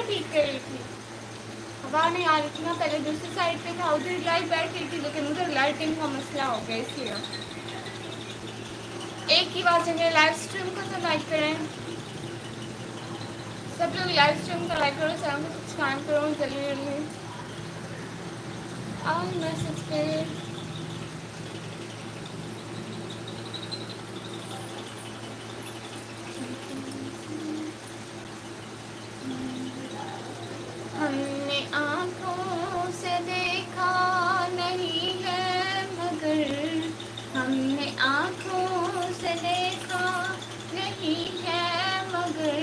ٹھیک کر رہی تھی. ہوا نہیں آ رہی تھی نا, پہلے دوسری سائڈ پہ تھا, ادھر لائٹ بیٹھ رہی تھی, لیکن ادھر لائٹنگ کا مسئلہ ہو گیا اس لیے. ایک ہی بات ہے کہ لائف اسٹریم کو تو لائک کریں, سب لوگ لائف اسٹریم کو لائک کرو, چینل کو سبسکرائب کرو جلدی جلدی. آؤ میسج پہ. ہم نے آنکھوں سے دیکھا نہیں ہے مگر, ہم نے آنکھوں سے دیکھا نہیں ہے مگر,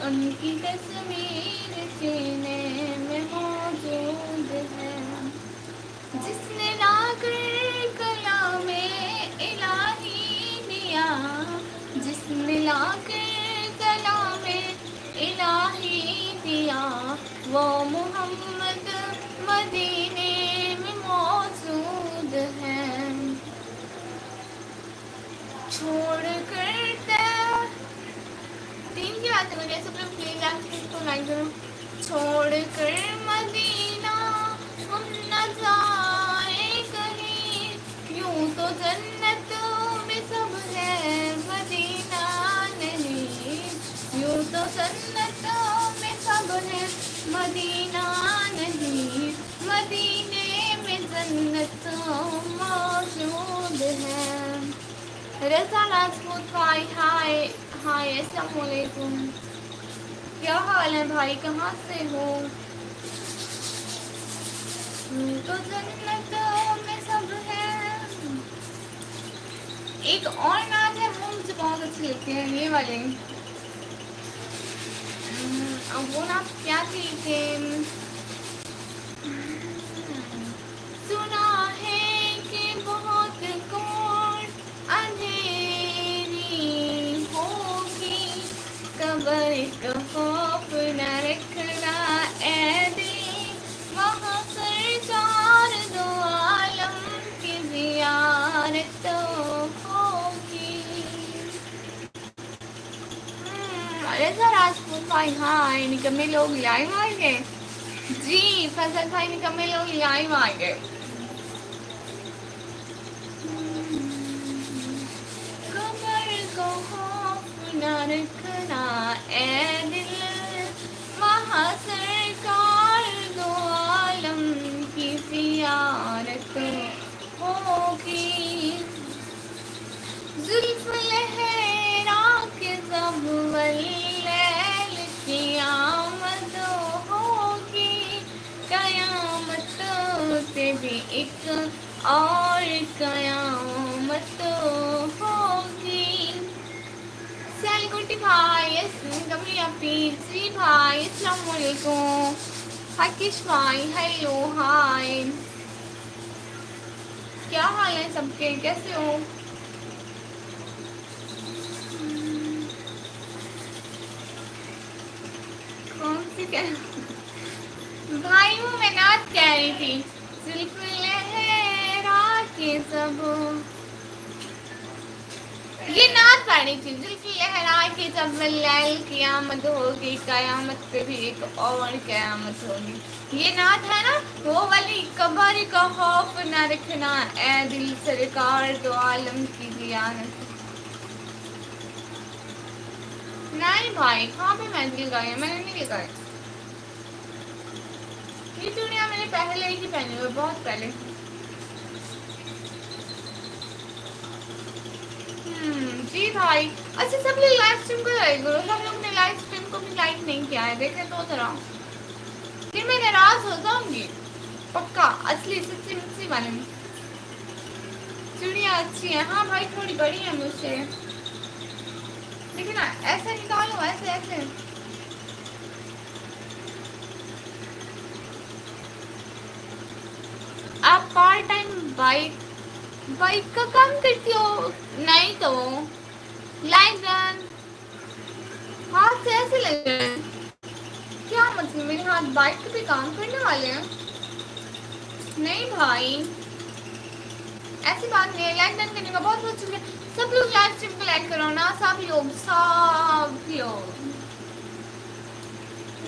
ان کی تصویر سینے میں موجود ہے. جس نے لا کر کلام الہی دیا, جس نے لا کر کلام الہی دیا, وہ محمد مدینے میں موجود ہے. چھوڑ کر تین کی بات ہے, سب لوگ پلیز آپ کو لائک کرو. چھوڑ کر مدینہ ہم نہ جائیں کہیں, یوں تو جنت میں سب ہے مدینہ نہیں, یوں تو جنت میں سب ہے مدینہ نہیں, مدینے میں جنت موجود ہے. رضا راجپوت بھائی ہائے ہائے, السلام علیکم. کیا حال ہے بھائی, کہاں سے ہو؟ تو جنت میں سب ہے. ایک اور نعت ہے وہ مجھے بہت اچھی لگتی ہے, یہ والے. وہ نعت کیا تھی کہ سنا ہے کہ بہت کون اندھیری ہوگی, قبر کا خوف نہ رکھنا اے دل, وہاں سرکار دو عالم کی زیارت ہوگی. رضا راجپوت بھائی ہائے, نکمے لوگ لائیو آ گئے. جی فضل بھائی, نکمے لوگ لائیو آ گئے. قبر کو خوف نہ رکھنا اے دل, وہاں سرکار دو عالم کی زیارت ہوگی. زلف لہرا کے سب واللیل کی آمد ہوگی, قیامت سے بھی ایک اور قیامت ہوگی. سیل گٹی بھائی, کبھی پی بھائی, السلام علیکم. حکیش بھائی ہیلو ہائے, کیا حال ہے سب کے, کیسے ہو؟ کون سی بھائی وہ میں نعت کہہ رہی تھی. زلف لہرا کے سب, یہ نعت پڑھی تھی. زلف لہرا کے جب واللیل قیامت ہوگی, قیامت پہ بھی ایک اور قیامت ہوگی. یہ نعت ہے نا وہ والی, قبر کا خوف نہ رکھنا اے دل, سرکار دو عالم کی زیارت. نہیں بھائی, کہاں پہ میں نے لگائی ہے, میں نے نہیں لگائی. یہ چوڑیاں میں نے پہلے ہی پہنی ہوئی, بہت پہلے. جی بھائی, اچھا سب لوگ لائف اسٹریم کو لائک کرو. سب لوگ نے لائف اسٹریم کو بھی لائک نہیں کیا ہے, دیکھیں تو ذرا, پھر میں ناراض ہو جاؤں گی پکا. اصلی سچی مچی والے میں چڑیاں اچھی ہیں. ہاں بھائی تھوڑی بڑی ہیں مجھ سے, لیکن ایسے نکالو, ایسے ایسے. آپ پارٹ ٹائم بائک کا کام کرتی ہو؟ نہیں تو لائک رن ہاتھ سے ایسے لگ رہے ہیں. کیا مطلب میرے ہاتھ بائک پہ کام کرنے والے ہیں؟ نہیں بھائی ایسی بات نہیں ہے. لائک ڈن کرنے کا بہت بہت شکریہ. سب لوگ لائف اسٹریم کو لائک کرو نا, سب لوگ سب لوگ.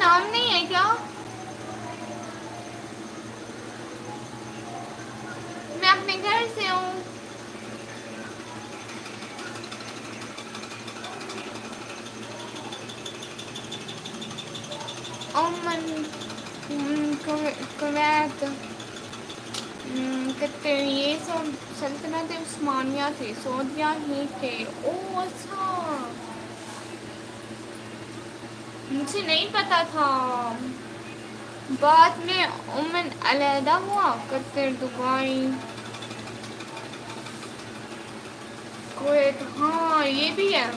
نام نہیں ہے کیا؟ میں اپنے گھر سے ہوں. عمان، کویت، قطر، یہ سب سلطنت عثمانیہ تھی، سعودیہ ہی تھے. اوہ اچھا، مجھے نہیں پتا تھا. بعد میں عمان علیحدہ ہوا. قطر، دبئی، کویت، ہاں یہ بھی ہے.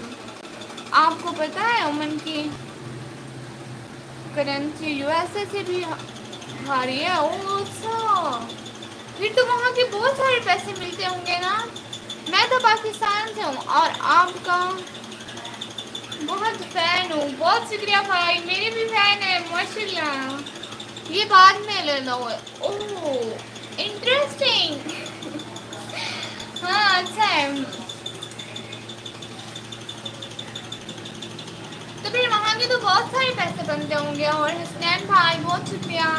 آپ کو پتا ہے عمان کی کرنسی یو ایس اے سے بھی بھاری ہے. اوہ اچھا، پھر تو وہاں کے بہت سارے پیسے ملتے ہوں گے نا. میں تو پاکستان سے ہوں اور آپ کا بہت فین ہوں. بہت شکریہ بھائی، میرے بھی فین ہے ماشاء اللہ. یہ بعد میں لینا ہوا. اوہ انٹرسٹنگ. ہاں اچھا ہے. تو پھر وہاں کے تو بہت سارے پیسے بنتے ہوں گے. اور حسنین بھائی بہت شکریہ.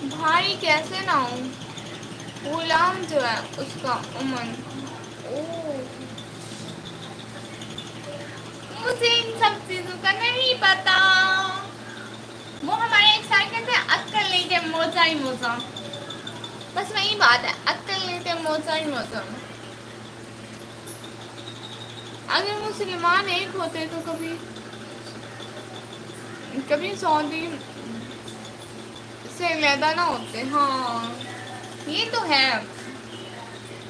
بھائی کیسے نہ ہوں. غلام جو ہے اس کا عمان. اوہ مجھے ان سب چیزوں کا نہیں پتا. وہ ہمارے ایک سائڈ کہتے ہیں عقل نہیں کہ موزہ ہی موزہ. بس وہی بات ہے، عقل نہیں تھے موزہ ہی موزہ. اگر مسلمان ایک ہوتے تو کبھی کبھی سعودی سے علیحدہ نہ ہوتے. ہاں یہ تو ہے.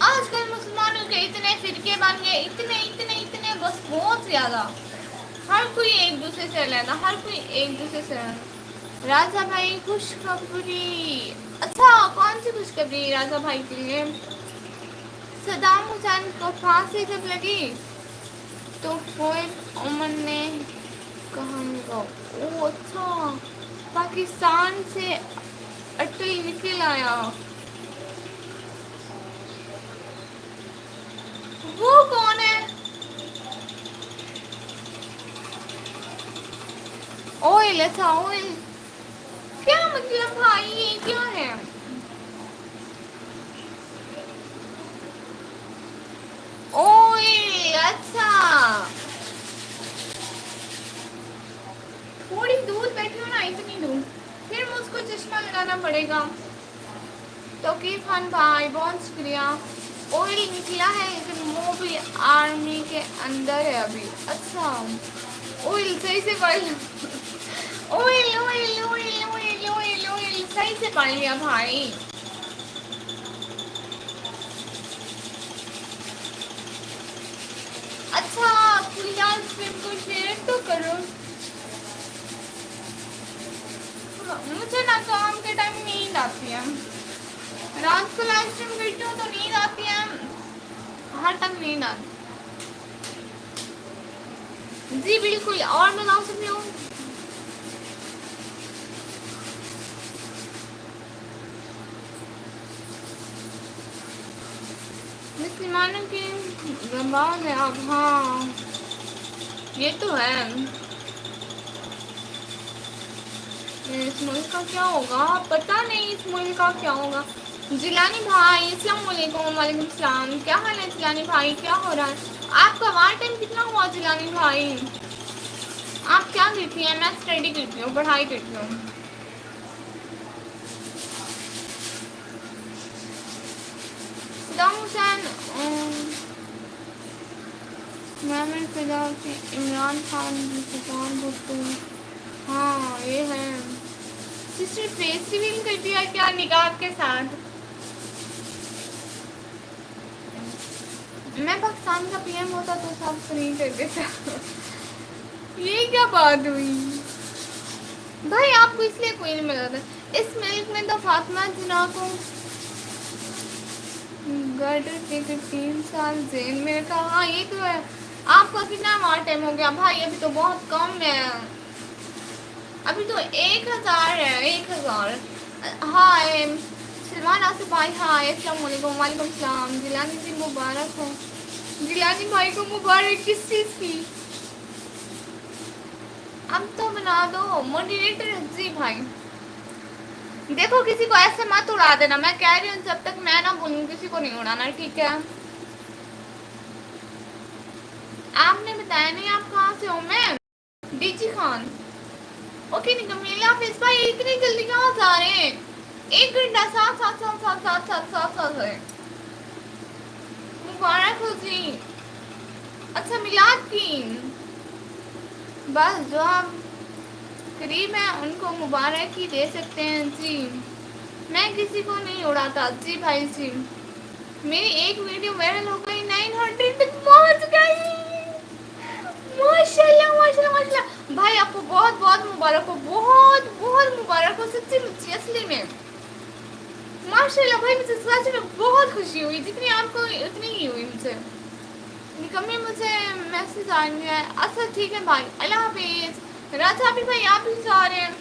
آج کل مسلمانوں کے اتنے فرقے بن گئے، اتنے اتنے اتنے، بس بہت زیادہ. ہر کوئی ایک دوسرے سے علیحدہ، ہر کوئی ایک دوسرے سے علیحدہ. راجہ بھائی خوشخبری. اچھا کون سی خوشخبری راجہ بھائی کے لیے؟ صدام حسین کو پھانسی جب لگی تو کویت عمان نے کہاں گا. اوہ اچھا، پاکستان سے اٹل نکل آیا. وہ کون ہے؟ اوئل. اچھا اوئل، کیا مطلب بھائی یہ کیا ہے؟ اوئل اچھا. تھوڑی دور بیٹھی ہو نا، اتنی دور. پھر مجھ کو چشمہ لگانا پڑے گا. توقیر خان بھائی بہت شکریہ. اوئل نکلا ہے لیکن وہ بھی آرمی کے اندر ہے ابھی. اچھا اوئل صحیح سے پڑھ لو. Oil oil oil oil oil oil صحیح سے پڑھ لیا بھائی. اچھا پلیز فلم کو شیئر تو کرو. مجھے نا کام کے ٹائم نیند آتی ہے. رات کو لائف اسٹریم کرتی ہوں تو نیند آتی ہے. ہر تک نیند آتی. جی بالکل. اور میں نام سنتی ہوں. مسلمانوں کی زبان ہے اب. ہاں یہ تو ہے. اس ملک کا کیا ہوگا پتہ نہیں. اس ملک کا کیا ہوگا. جیلانی بھائی السلام علیکم. وعلیکم السلام. کیا حال ہے جیلانی بھائی؟ کیا ہو رہا ہے آپ کا؟ وہاں ٹائم کتنا ہوا جیلانی بھائی؟ آپ کیا کرتی ہیں؟ میں اسٹڈی کرتی ہوں، پڑھائی کرتی ہوں. صدام حسین محمد فضا کی عمران خان کی زبان بھٹو. ہاں یہ ہے. سسٹر فیس ریویل کر دیا کیا نقاب کے ساتھ؟ میں پاکستان کا پی ایم ہوتا تو سب فری کر دیتا. یہ کیا بات ہوئی بھائی؟ آپ کو اس لیے کوئی نہیں ملا تھا. اس ملک میں تو فاطمہ جناح کو گرڈر کے 3 سال جیل میں رکھا. ہاں یہ تو ہے. آپ کو کتنا وار ٹائم ہو گیا بھائی؟ ابھی تو بہت کم ہے. ابھی تو 1000 ہے. 1000. ہائے سلمان آصف بھائی. ہائے السلام علیکم. وعلیکم السلام. جیلانی جی مبارک ہو. جیلانی بھائی کو مبارک کس چیز کی؟ اب تو بنا دو ماڈریٹر جی بھائی. دیکھو کسی کو ایسے مت اڑا دینا، میں کہہ رہی ہوں جب تک میں نہ بولوں کسی کو نہیں اڑانا، ٹھیک ہے؟ آپ نے بتایا نہیں آپ کہاں سے ہو. میں ڈی جی خان. اوکے نکمیہ اللہ حافظ بھائی. اتنی جلدی کہاں جا رہے ہیں؟ 1 گھنٹہ ساتھ ساتھ ساتھ ساتھ ساتھ ساتھ ساتھ ساتھ ہے. مبارک ہو جی. اچھا میلاد کی بس جو آپ قریب ہیں ان کو مبارک ہی دے سکتے ہیں جی. میں کسی کو نہیں اڑاتا جی بھائی جی. میری ایک ویڈیو وائرل ہو گئی 900 تک پہنچ گئی. ماشاء اللہ ماشاء اللہ ماشاء اللہ بھائی آپ کو بہت بہت مبارک ہو. بہت بہت مبارک ہو سچی مچی اصلی میں. ماشاء اللہ بھائی مجھے سچ میں بہت خوشی ہوئی جتنی آپ کو اتنی ہی ہوئی مجھے. نکمی مجھے میسج آ گیا ہے. اچھا ٹھیک ہے بھائی اللہ حافظ. راجا بھی بھائی آپ بھی جا رہے ہیں.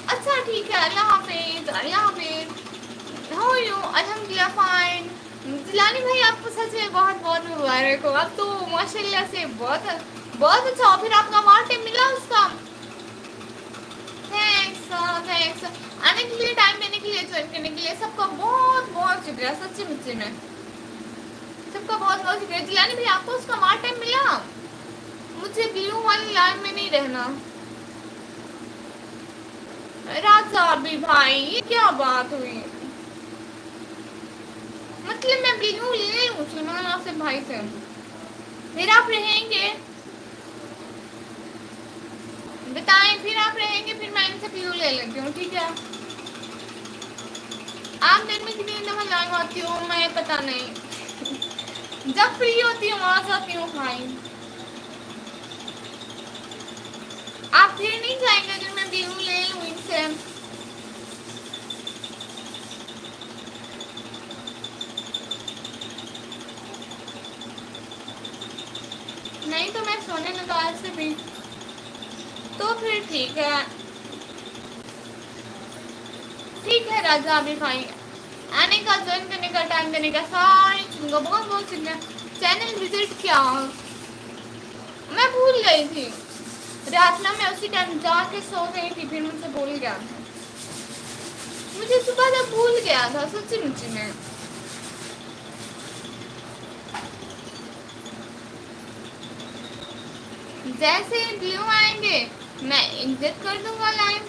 اچھا ٹھیک ہے اللہ حافظ اللہ حافظ. ہو یو الحمد للہ فائن. جیلانی بھائی آپ کو سچ میں بہت بہت مبارک ہو. اب تو ماشاء اللہ سے بہت بہت اچھا ہو. پھر آپ کا وہاں ٹائم ملا اس کا. تھینکس تھینکس آنے کے لیے ٹائم دینے کے لیے جوائن کرنے کے لیے سب کا بہت بہت شکریہ سچی مچی میں. سب کا بہت بہت شکریہ. جیلانی بھائی آپ کو اس کا وہاں ٹائم ملا. مجھے بلیو والی لائن میں نہیں رہنا. راجا بھی بھائی یہ کیا بات ہوئی؟ مطلب میں بلیو لے لوں سلمان آصف بھائی سے. پھر آپ رہیں گے بتائیں پھر آپ رہیں گے پھر میں ان سے بلیو لے لیتی ہوں ٹھیک ہے. آپ دن میں کتنی دفعہ لائو آتی ہو میں پتا نہیں. جب فری ہوتی ہوں وہاں سے آتی ہوں بھائی. آپ پھر نہیں جائیں گے اگر میں بلیو لے لوں ان سے. نہیں تو میں سونے لگا آج سے بھی. تو پھر ٹھیک ہے. ٹھیک ہے راجا بھی بھائی. آنے کا جوائن کرنے کا ٹائم دینے کا سارے چیزوں کا بہت بہت شکریہ. چینل وزٹ کیا میں بھول گئی تھی. رات میں اسی ٹائم جا کے سو گئی تھی پھر مجھ سے بھول گیا تھا. مجھے صبح تک بھول گیا تھا سچی مچی میں. جیسے بلیو آئیں گے میں عزت کر دوں گا لائن.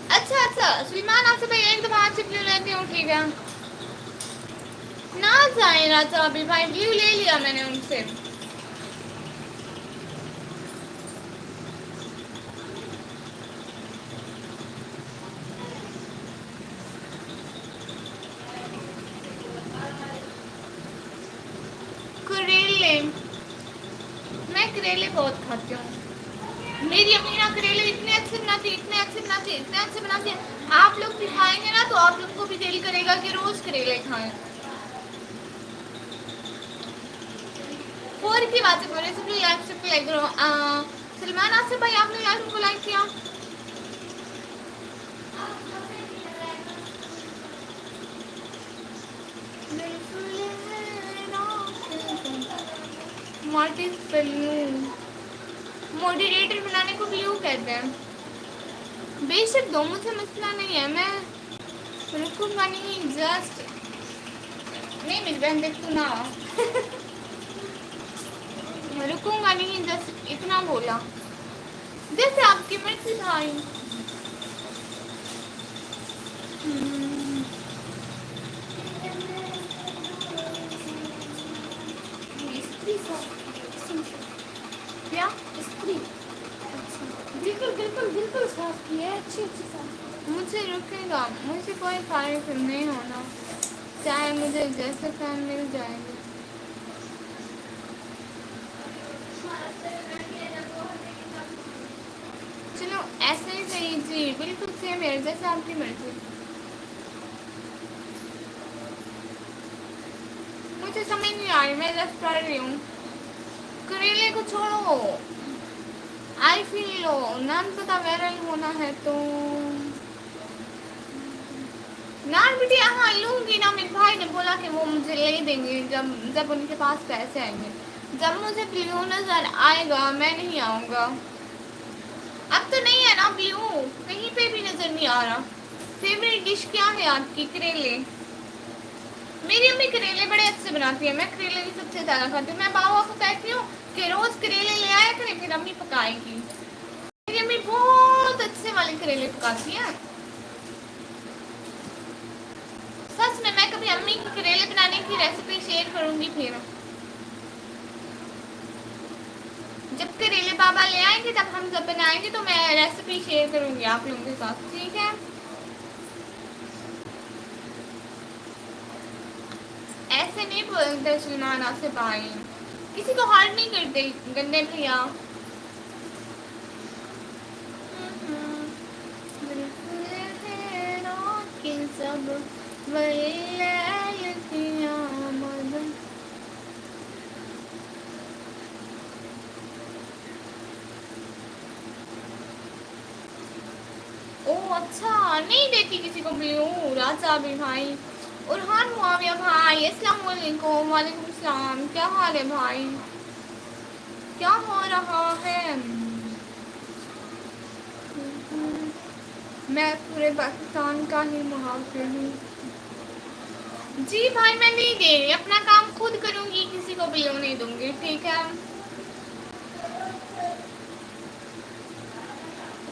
اچھا اچھا سلمان آپ سے بھائی ایک دفعہ آپ سے بلیو لیتی ہوں ٹھیک ہے. نہ جائیں راجا ابھی بھائی بلیو لے لیا میں نے ان سے. کریلے میں کریلے بہت کھاتی ہوں. میری امی نا کریلے اتنے اچھے بناتی اتنے اچھے بناتی اتنے اچھے بناتی ہیں. آپ لوگ بھی کھائیں گے نا تو آپ لوگ کو بھی دل کرے گا کہ روز کریلے کھائیں. فور کی باتیں بول رہے سب لائک کرو. سلمان آصف بھائی آپ نے لائک کو لائک کیا. What is believe? موڈیریٹر بنانے کو بلیو کہتے ہیں. بے شک دو مجھے مسئلہ نہیں ہے. میں رکوں گا نہیں جسٹ نہیں میری بہن دیکھ تو نہ رکوں گا نہیں جسٹ اتنا بولا. جیسے آپ کی مرضی بھائی. کیا استری بالکل بالکل بالکل صاف کی ہے اچھی اچھی صاف. مجھے رکے گا مجھے کوئی فرق نہیں ہونا چاہے مجھے جیسے فین مل جائے گی. چلو ایسے ہی صحیح جی بالکل سیم ہے جیسے آپ کی مرضی. مجھے سمجھ نہیں آ رہی میں جسٹ پڑھ رہی ہوں. کریلے کو چھوڑو. آئی فیل لو نان پتہ وائرل ہونا ہے تو نان بیٹی ہاں لوں گی نا. میرے بھائی نے بولا کہ وہ مجھے لے دیں گے جب جب ان کے پاس پیسے آئیں گے. جب مجھے بلیو نظر آئے گا میں نہیں آؤں گا. اب تو نہیں ہے نا بلیو, کہیں پہ بھی نظر نہیں آ رہا. فیوریٹ ڈش کیا ہے آپ کی؟ کریلے. میری امی کریلے بڑے اچھے بناتی ہیں, میں کریلے بھی سب سے زیادہ کھاتی ہوں. میں بابا کو کہتی ہوں کہ روز کریلے لے آیا کریں, پھر امی پکائے گی. میری امی بہت اچھے والے کریلے پکاتی ہیں. سچ میں کبھی امی کی کریلے بنانے کی ریسیپی شیئر کروں گی. پھر جب کریلے بابا لے آئیں گے, جب ہم سب بنائیں گے تو میں ریسیپی شیئر کروں گی آپ لوگوں کے ساتھ, ٹھیک ہے؟ ایسے نہیں بولتے سلمان آصف بھائی, کسی کو ہارٹ نہیں کرتے گندے بھیا. او اچھا, نہیں دیتی کسی کو بلیو. راجا بھی بھائی, ارحان معاویہ بھائی السلام علیکم. وعلیکم السلام, کیا حال ہے بھائی؟ کیا ہو رہا ہے؟ میں پورے پاکستان کا ہی محافظ ہوں. جی بھائی میں نہیں دے رہی, اپنا کام خود کروں گی, کسی کو بلیو نہیں دوں گی, ٹھیک ہے؟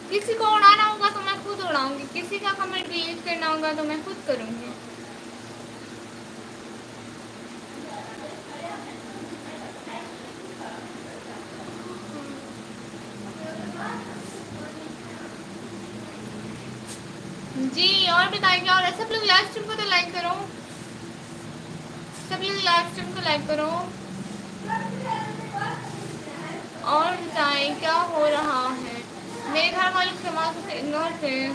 کسی کو اڑانا ہوگا تو میں خود اڑاؤں گی, کسی کا کمنٹ ڈیلیٹ کرنا ہوگا تو میں خود کروں گی. جی اور بتائیں گے, اور سب لوگ لائف اسٹریم کو تو لائک کرو, سب لوگ لائف اسٹریم کو لائک کرو. اور بتائیں کیا ہو رہا ہے؟ میرے گھر والے سماج سے اگنور کریں.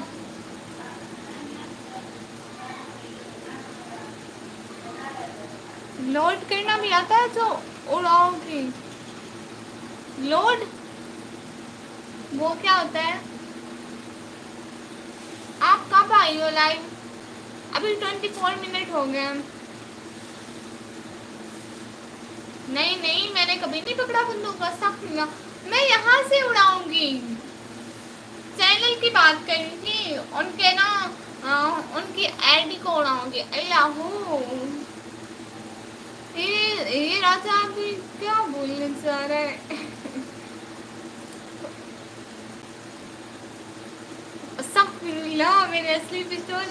لوڈ کرنا بھی آتا ہے تو اڑاؤ گی. لوڈ, وہ کیا ہوتا ہے؟ آپ کب آئی ہو لائو؟ ابھی 24 منٹ ہو گئے. نہیں نہیں, میں نے کبھی نہیں پکڑا بندوق, استغفر. میں یہاں سے اڑاؤں گی. چینل کی بات کر رہی تھی, ان کے نا ان کی آئی ڈی کو اڑاؤں گی. اللہ, یہ راجا بھی کیا بولنے جا رہا ہے. استغفر اللہ, میرے اصلی پستول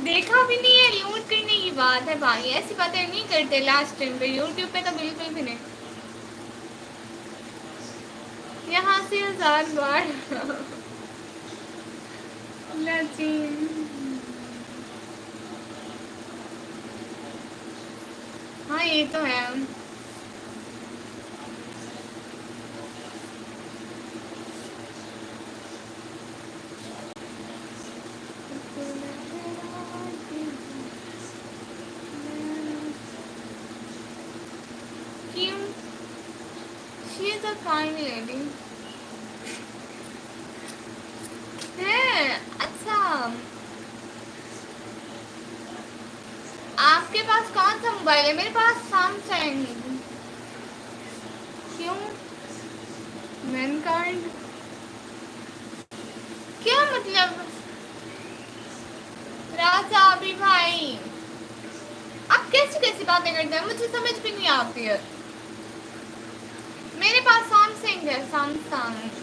دیکھا بھی نہیں ہے. لوٹ کرنے کی بات ہے بھائی, ایسی باتیں نہیں کرتے لاسٹ ٹائم پہ, یوٹیوب پہ تو بالکل بھی نہیں. یہاں سے 1000 بار لچین. ہاں یہ تو ہے. کیوں, شی از اے کائنڈ لیڈی. ہے اچھا. آپ کے پاس کون سا موبائل ہے؟ میرے پاس سیمسنگ. کیوں؟ مین کارڈ کیا مطلب؟ راجا بھی بھائی آپ کیسی کیسی باتیں کرتے ہیں, مجھے سمجھ بھی نہیں آتی ہے. میرے پاس سیمسنگ ہے, سیمسنگ.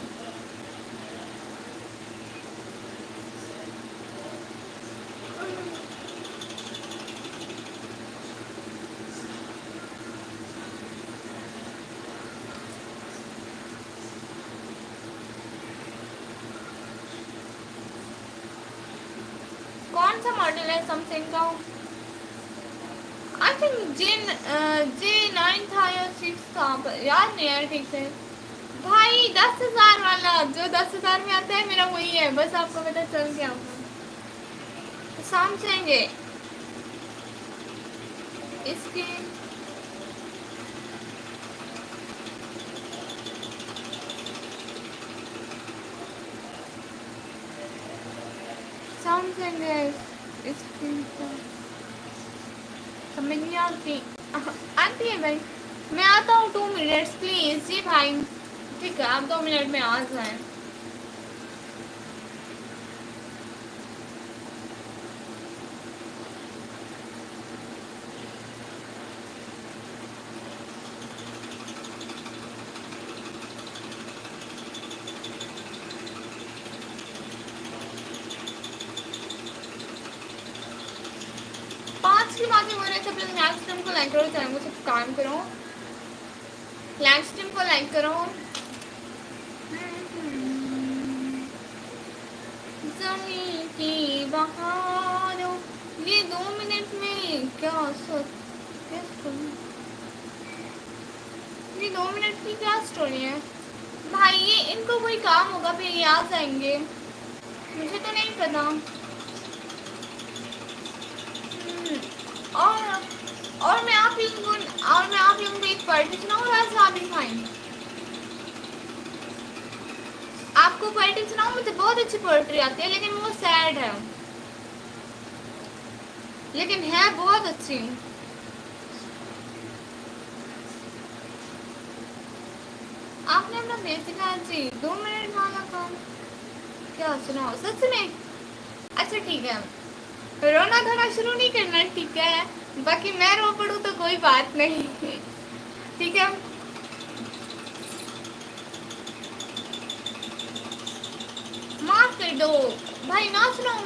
کون سا ماڈل ہے سیمسنگ کا؟ آئی تھنک J9 تھا یا 6 تھا, یاد نہیں ہے ٹھیک سے. بھائی 10,000 والا, جو 10,000 میں آتا ہے میرا وہی ہے, بس آپ کو پتا چل گیا ہوگا. سیمسنگ ہے اس کی. سیمسنگ ہے اس کی. سمجھ نہیں آتی. آتی ہے بھائی. میں آتا ہوں 2 منٹس پلیز. جی بھائی ٹھیک ہے آپ 2 منٹ میں آ جائیں. پانچ کی باتیں ہو رہے تھے پھر نیکسٹ ٹائم کو لائک کرو چینل کو سبسکرائب کرو. نیکسٹ ٹائم کو لائک کرو. زمین کی بہاروں یہ 2 منٹ میں کیا سوچ یہ 2 منٹ کی کیا اسٹوری ہے بھائی. یہ ان کو کوئی کام ہوگا پھر یہ آ جائیں گے. مجھے تو نہیں پتا. اور میں آپ لوگوں کو ایک پڑھتی سناؤں ویسے آپ ہی کھائیں. آپ کو پوئٹری سناؤں مجھے بہت اچھی پوئٹری آتی ہے لیکن وہ سیڈ ہے لیکن ہے بہت اچھی. آپ نے اپنا فیس دکھایا. جی 2 منٹ والا کام کیا سناؤ سچ میں. اچھا ٹھیک ہے رونا دھونا شروع نہیں کرنا ٹھیک ہے. باقی میں رو پڑوں تو کوئی بات نہیں ٹھیک ہے. معاف کر دو بھائی نہ سناؤ.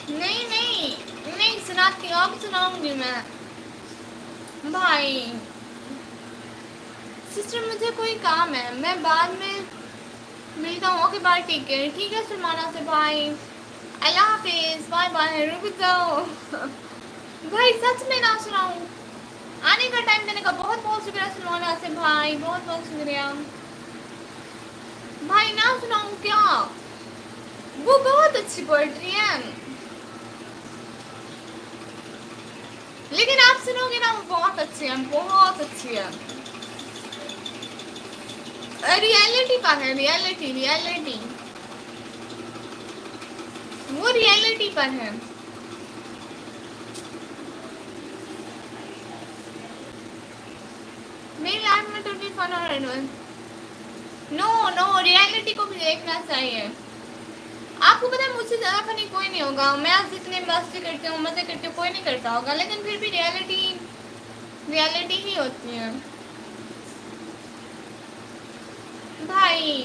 نہیں نہیں نہیں سناتی ہوں اب سناؤں گی میں. بھائی سسٹر مجھے کوئی کام ہے میں بعد میں ملتا ہوں. Okay bye take care. ٹھیک ہے سلمانہ سے بھائی. اللہ حافظ بائے بائے. رک جاؤ بھائی سچ میں نہ سناؤں. آنے کا ٹائم دینے کا بہت بہت شکریہ سلمانہ سے بھائی بہت بہت شکریہ. بھائی نہ سناؤں کیا. وہ بہت اچھی پوئٹری ہے لیکن آپ سنو گے نا وہ بہت اچھی ہے بہت اچھی ہے. ریئلٹی کا ہے ریئلٹی ریئلٹی. وہ ریئلٹی پر ہے. میری لائف میں ٹوٹل فن اور ایڈونچر. نو نو ریئلٹی کو بھی دیکھنا چاہیے. آپ کو پتا ہے مجھ سے زیادہ فنی کوئی نہیں ہوگا. میں جتنے مستی کرتی ہوں مزے کرتی ہوں کوئی نہیں کرتا ہوگا لیکن پھر بھی ریئلٹی ہی ہوتی ہے. بھائی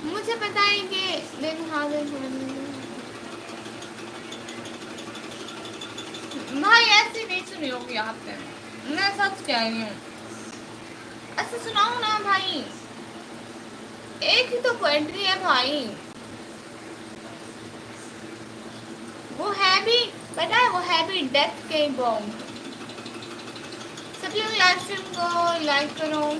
مجھے پتا ہے کہ دن حاضر بھائی ایسی نہیں سنی ہوگی آپ نے. میں سچ کہہ رہی ہوں. اچھا سناؤں نا بھائی. ایک ہی تو پوئٹری ہے بھائی. وہ ہے بھی پتا ہے وہ ہے بھی ڈیتھ کے بونگ. سب لوگ لائف اسٹریم کو لائک کرو.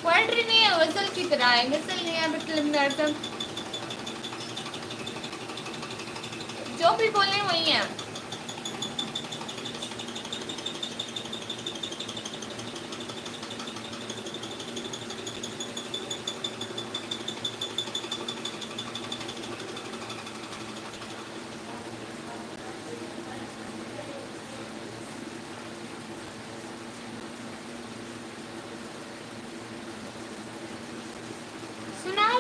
پوئٹری نہیں ہے غزل کی طرح ہے. غزل نہیں ہے مطلب جو بھی بولے وہی ہے. سناؤ.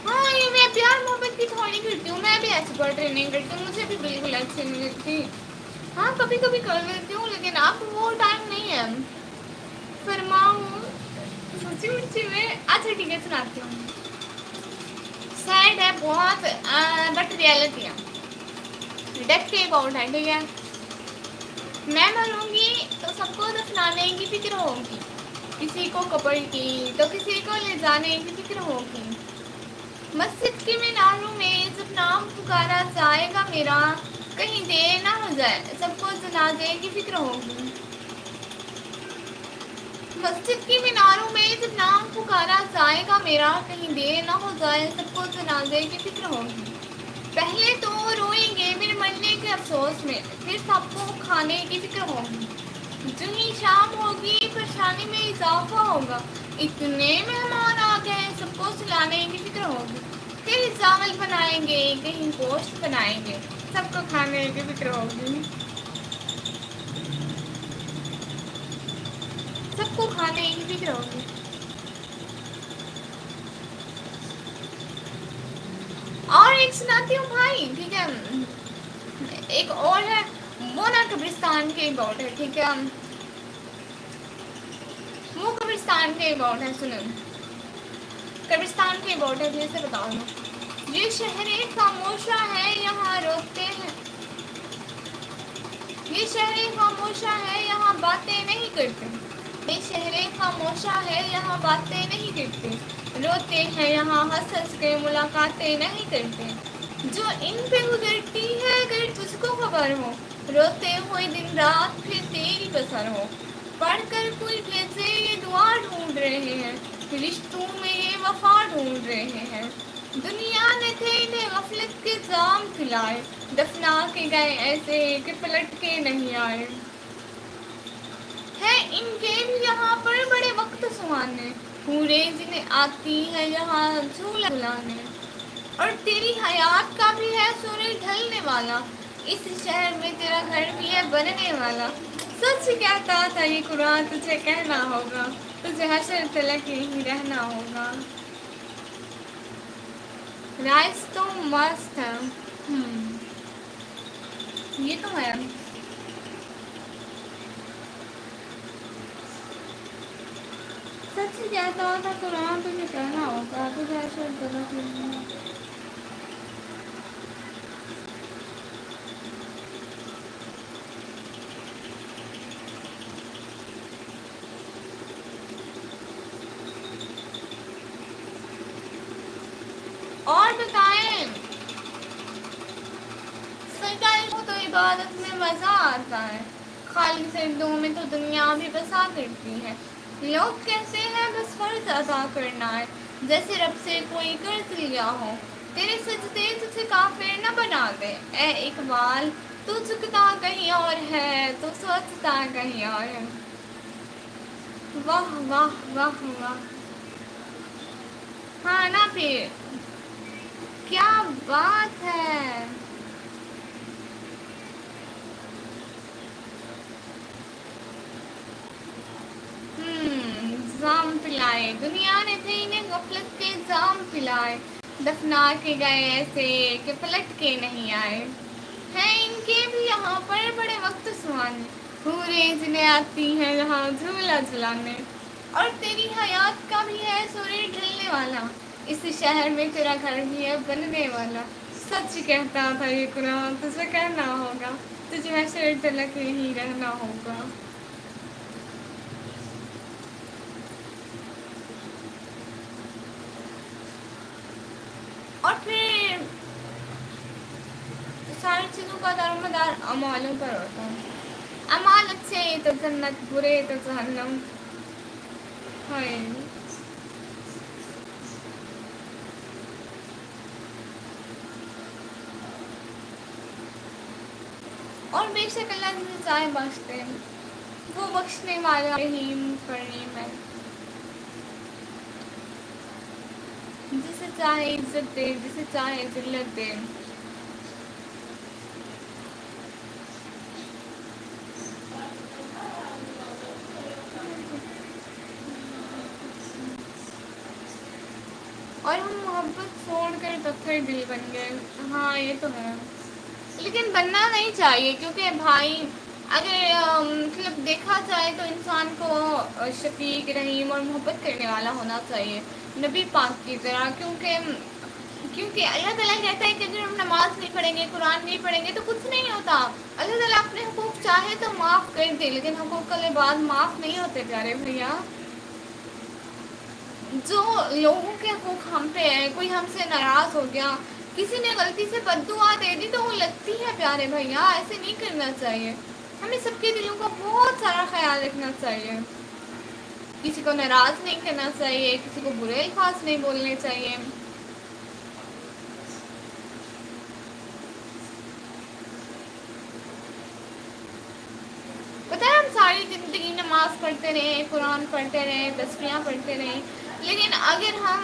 ہاں یہ میں پیار محبت کی تھوڑی کرتی ہوں. میں بھی ایسی پوئٹری نہیں کرتی ہوں. مجھے بھی بالکل اچھی نہیں لگتی. ہاں کبھی کبھی کر لیتی ہوں لیکن اب وہ ٹائم نہیں ہے. فرماؤں سچی مچی میں. اچھا ٹھیک ہے سناتی ہوں. سیڈ ہے بہت بٹ ریئلٹی ہے. ڈیتھ کے اباؤٹ ہے ٹھیک ہے. میں مروں گی تو سب کو دفنانے کی فکر ہوگی. کسی کو قبر کی تو کسی کو لے جانے کی فکر ہوگی. مسجد کے میناروں میں جب نام پکارا جائے گا میرا کہیں دیر نہ ہو جائے سب کو جنازے کی فکر ہوگی. مسجد کی میناروں میں جب نام پکارا جائے گا میرا، کہیں دیر نہ ہو جائے سب کو جنازے کی فکر ہوگی۔ پہلے تو روئیں گے میرے مرنے کے افسوس میں، پھر سب کو کھانے کی فکر ہوگی۔ جو ہی شام ہوگی پریشانی میں اضافہ ہوگا، اتنے مہمان آ گئے سب کو سلانے کی فکر ہوگی۔ کہیں چاول بنائیں گے کہیں گوشت بنائیں گے، سب کو کھانے کی فکر ہوگی۔ سب کو کھانے کی فکر ہوگی۔ اور ایک سناتی ہوں بھائی، ٹھیک ہے؟ ایک اور ہے، وہ نا قبرستان کے اباؤٹ ہے، ٹھیک ہے؟ وہ قبرستان کے اباؤٹ ہے، سنیں۔ قبرستان کے اباؤٹ ہے، جیسے بتاؤں میں، یہ شہر خاموشہ ہے یہاں روتے ہیں، یہ شہر خاموشہ ہے یہاں باتیں نہیں کرتے، یہ شہر خاموشہ ہے یہاں باتیں نہیں کرتے، روتے ہیں یہاں ہنس ہنس کے ملاقاتیں نہیں کرتے، جو ان پہ گزرتی ہے اگر تجھ کو خبر ہو، روتے ہوئے دن رات پھر تیری بسر ہو، پڑھ کر کوئی بھیجے یہ دعا ڈھونڈ رہے ہیں، رشتوں میں یہ وفا ڈھونڈ رہے ہیں، دنیا نے تھے انہیں غفلت کے جام پھیلائے، دفنا کے گئے ایسے کہ پلٹ کے نہیں آئے، ہے ان کے بھی یہاں پر بڑے وقت سہانے، پورے جنہیں آتی ہے یہاں جھولا جھلانے، اور تیری حیات کا بھی ہے سورج ڈھلنے والا، اس شہر میں تیرا گھر بھی ہے بننے والا، سچ کہتا تھا یہ قرآن تجھے کہنا ہوگا، تجھے حشر تلک یہیں رہنا ہوگا۔ رائس تو مست ہے۔ یہ تو ہے۔ سچ کہتا تھا قرآن تجھے کہنا ہوگا، تجھے حشر تلک یہیں۔ اور بتائیں، سرکاری کو تو عبادت میں مزہ آتا ہے، خالی سردوں میں تو دنیا بھی بسا کرتی ہے، لوگ کہتے ہیں بس فرض ادا کرنا ہے، جیسے رب سے کوئی قرض لیا ہو، تیرے سجدے تجھے کافر نہ بنا دے، اے اقبال تو جھکتا کہیں اور ہے تو سوچتا کہیں اور ہے۔ واہ واہ واہ واہ، ہاں نا پھر، کیا بات ہے۔ جام پلائے، دنیا نے تھے انہیں غفلت کے جام پلائے، دفنا کے گئے ایسے کہ پلٹ کے نہیں آئے، ہیں ان کے بھی یہاں پر بڑے وقت سہانے، پورے جنہیں آتی ہیں یہاں جھولا جھلانے، اور تیری حیات کا بھی ہے سورج ڈھلنے والا، اس شہر میں تیرا گھر بھی ہے بننے والا، سچ کہتا تھا یہ قرآن تجھے کہنا ہوگا، تجھے حشر تلک یہیں رہنا ہوگا۔ اور پھر ساری چیزوں کا دار و مدار اعمالوں پر ہوتا ہے، اعمال اچھے تو جنت، برے تو جہنم۔ ہائے، اور بے شک اللہ جسے چاہے بخشتے ہیں، وہ بخشنے والا رحیم کریم ہے، جسے چاہے عزت دے جسے چاہے ذلت دے۔ اور ہم محبت چھوڑ کر پتھر دل بن گئے، ہاں یہ تو ہے، لیکن بننا نہیں چاہیے، کیونکہ بھائی اگر مطلب دیکھا جائے تو انسان کو شفیق رحیم اور محبت کرنے والا ہونا چاہیے نبی پاک کی طرح، کیونکہ اللہ تعالیٰ کہتا ہے کہ اگر ہم نماز نہیں پڑھیں گے قرآن نہیں پڑھیں گے تو کچھ نہیں ہوتا، اللہ تعالیٰ اپنے حقوق چاہے تو معاف کر دے، لیکن حقوق کے بعد معاف نہیں ہوتے پیارے بھیا، جو لوگوں کے حقوق ہم پہ ہے، کوئی ہم سے ناراض ہو گیا، کسی نے غلطی سے بد دعا دے دی تو وہ لگتی ہے پیارے بھیا، ایسے نہیں کرنا چاہیے، ہمیں سب کے دلوں کا بہت سارا خیال رکھنا چاہیے۔ کسی کو ناراض نہیں کرنا چاہیے، کسی کو برے الفاظ نہیں بولنے چاہیے. پتہ ہے ہم ساری زندگی نماز پڑھتے رہے، قرآن پڑھتے رہے، تسبیحاں پڑھتے رہے، لیکن اگر ہم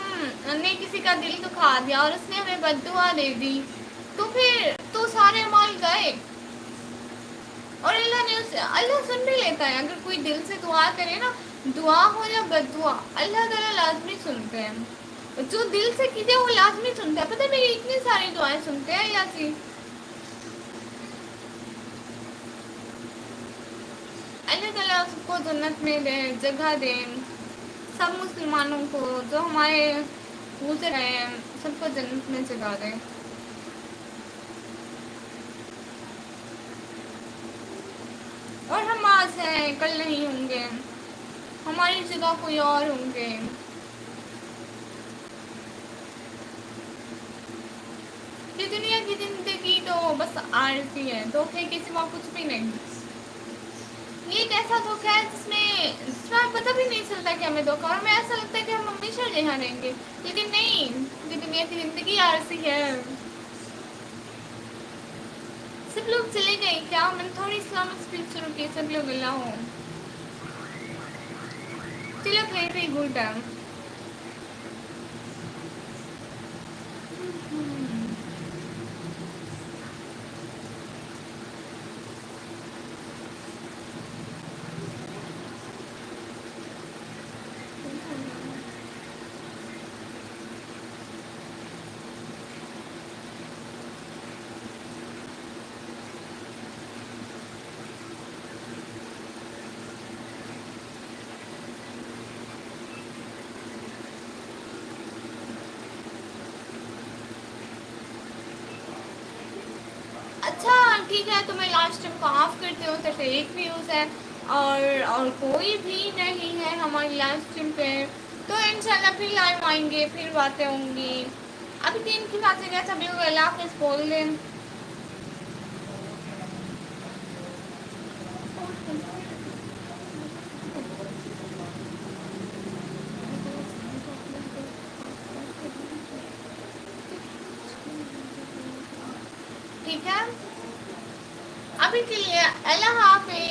نے کسی کا دل دکھا دیا اور اس نے ہمیں بد دعا دے دی تو پھر تو سارے اعمال گئے. اور اللہ سن بھی لیتا ہے. اگر کوئی دل سے دعا کرے نا، دعا ہو یا بد دعا، اللہ تعالیٰ لازمی سنتے ہیں. جو دل سے کیجیے وہ لازمی سنتا ہے. پتہ ہے میری اتنی ساری دعائیں سنتے ہیں یا سی. اللہ تعالیٰ سب کو جنت میں دے، جگہ دے. سب مسلمانوں کو جو ہمارے گزر رہے ہیں سب کو جنت میں جگہ دے. اور ہم آج ہیں کل نہیں ہوں گے، ہماری جگہ کوئی اور ہوں گے. یہ دنیا کی زندگی تو بس عارضی ہے، دھوکے کے سوا کچھ بھی نہیں. یہ ایک ایسا دھوکا ہے جس میں پتہ بھی نہیں چلتا کہ ہمیں دھوکا، اور ہمیں ایسا لگتا ہے کہ ہم ہمیشہ یہاں رہیں گے، لیکن نہیں. یہ دنیا کی زندگی عارضی ہے. سب لوگ چلے گئے کیا؟ میں نے تھوڑی اسلامک اسپیچ شروع کی، سب لوگ اللہ ہو. چلو پھر بھی گڈ ہے. اچھا ٹھیک ہے، تو میں لاسٹ ٹائم کو آف کرتی ہوں. 38 ویوز ہے اور کوئی بھی نہیں ہے ہماری لائف اسٹریم پہ، تو انشاءاللہ پھر لائیو آئیں گے، پھر باتیں ہوں گی. ابھی دین کی باتیں کیا، سبھی کو اللہ حافظ بول دیں. ٹھیک ہے ابھی کے لیے اللہ حافظ.